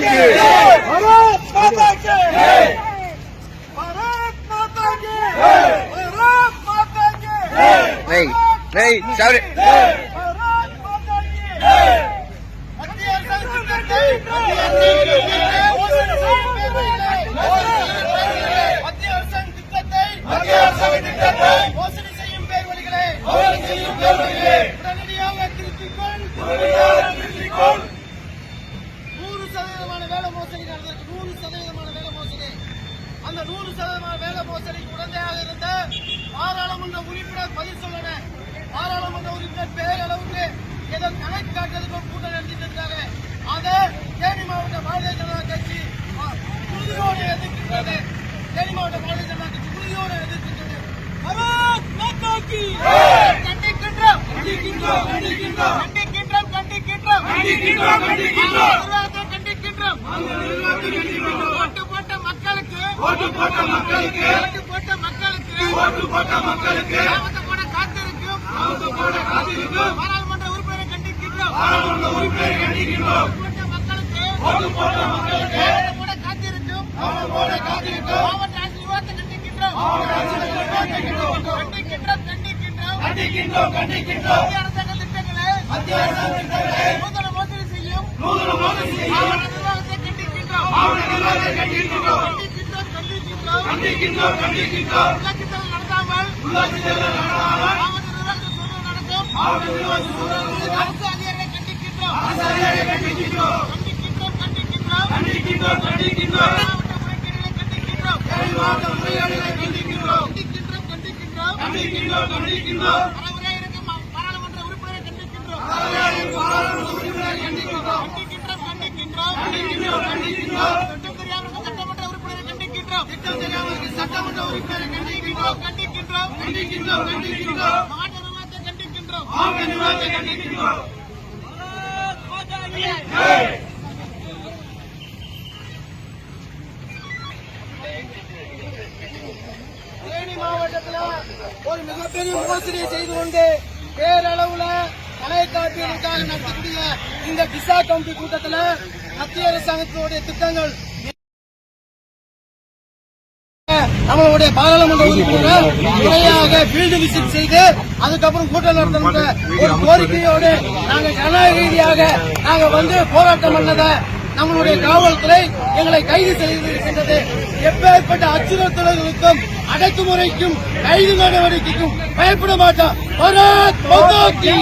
की भारत माता की भारत माता की भारत माता की नहीं नहीं सॉरी भारत माता की மத்திய அரசு திட்டத்தை மோசடி செய்யும் பேர்வழிகளை உடனடியாக திருத்திக்கொள். 100% வேலை மோசடி நடந்திருக்கு. 100% வேலை மோசடி. அந்த 100% வேலை மோசடிக்கு உடந்தையாக இருந்த பாராளுமன்ற உறுப்பினர் பதில் சொல்லணும். பாராளுமன்ற உறுப்பினர் பேரளவுக்கு ஏதோ கணக்கு காட்டுறதுக்கு கூட்டம் நடத்திட்டு இருக்காங்க. அதை தேனி மாவட்ட பாரதிய ஜனதா கட்சி உறுதியோடு எதிர்க்கின்றது. தேனி மாவட்ட பாரதிய ஜனதா கட்சி உறுதியோடு எதிர்க்கின்றது. பாரத் மாதா கி கண்டிக்கின்றோம் கண்டிக்கின்றோம் கண்டிக்கின்றோம் கண்டிக்கின்றோம் கண்டிக்கின்றோம் கண்டிக்கின்றோம் கண்டிக்கின்றோம் கண்டிக்கின்றோம் ஓட்டு போட்ட மக்களுக்கு ஓட்டு போட்ட மக்களுக்கு ஓட்டு போட்ட மக்களுக்கு ஓட்டு போட்ட மக்களுக்கு ஆபத்து போட காத்திருக்கும் ஆபத்து போட காத்திருக்கும் பாராளுமன்ற உறுப்பினரை கண்டிக்கின்றோம் பாராளுமன்ற உறுப்பினரை கண்டிக்கின்றோம் போட்ட மக்களுக்கு ஓட்டு போட்ட மக்களுக்கு ஓட்டு போட காத்திருக்கும் ஓட்டு போட காத்திருக்கும் மாவட்ட ஆட்சி நிர்வாகத்தை கண்டிக்கின்றோம் மாவட்ட ஆட்சி நிர்வாகத்தை கண்டிக்கின்றோம் கண்டிக்கின்றோம் கண்டிக்கின்றோம் கண்டிக்கின்றோம் மத்திய அரசாங்க திட்டங்களை மத்திய அரசாங்க திட்டங்களை நூதன மோசடி செய்யும் மாவட்ட நிர்வாகத்தை கண்டிக்கின்றோம் மாவட்ட நிர்வாகத்தை கண்டிக்கின்றோம் கண்டிக்கின்றோம் கண்டிக்கின்றோம் உள்ளாட்சித்தேர்தல் நடத்தாமல் மாவட்ட நிர்வாகத்தை சொல்வது நடக்கும் மாவட்ட நிர்வாகத்தை சொல்வது அரசு அதிகாரிகளை கண்டிக்கின்றோம் அரசு அதிகாரிகளை கண்டிக்கின்றோம் கண்டிக்கின்றோம் கண்டிக்கின்றோம் கண்டிக்கின்றோம் மாவட்ட முறைகேடுகளை கண்டிக்கின்றோம் மாவட்ட முறைகேடுகளை கண்டிக்கின்றோம் கண்டிக்கின்றோம் கண்டிக்கின்றோம் கண்டிக்கின்றோம் பாராளுமன்ற உறுப்பினரை கண்டிக்கின்றோம் பாராளுமன்ற உறுப்பினரை கண்டிக்கின்றோம் கண்டிக்கின்றோம் கண்டிக்கின்றோம் கண்டிக்கின்றோம் திட்டம் தெரியாமல் சட்டமன்ற உறுப்பினரை கண்டிக்கின்றோம் திட்டம் தெரியாமல் சட்டமன்ற உறுப்பினரை கண்டிக்கின்றோம் கண்டிக்கின்றோம் கண்டிக்கின்றோம் கண்டிக்கின்றோம் மாவட்ட நிர்வாகத்தை கண்டிக்கின்றோம் மாவட்ட நிர்வாகத்தை கண்டிக்கின்றோம். தேனி மாவட்டத்தில் ஒரு மிகப்பெரிய மோசடியை செய்து கொண்டு பேரளவுல பழைய காப்பீடுக்காக நடத்தக்கூடிய இந்த டிசா கமிட்டி கூட்டத்தில் மத்திய அரசாங்கத்தினுடைய திட்டங்கள் நம்மளுடைய பாராளுமன்ற உறுப்பினர் முறையாக ஃபீல்டு விசிட் செய்து அதுக்கப்புறம் கூட்டம் நடத்தணுன்ற ஒரு கோரிக்கையோடு நாங்கள் ஜனநாயக ரீதியாக நாங்கள் வந்து போராட்டம் பண்ணதை நம்மளுடைய காவல்துறை எங்களை கைது செய்திருக்கின்றது. எப்பேற்பட்ட அச்சுறுத்தல்களுக்கும் அடக்குமுறைக்கும் கைது நடவடிக்கைக்கும் பயப்பட மாட்டோம். பாரத் மாதா கி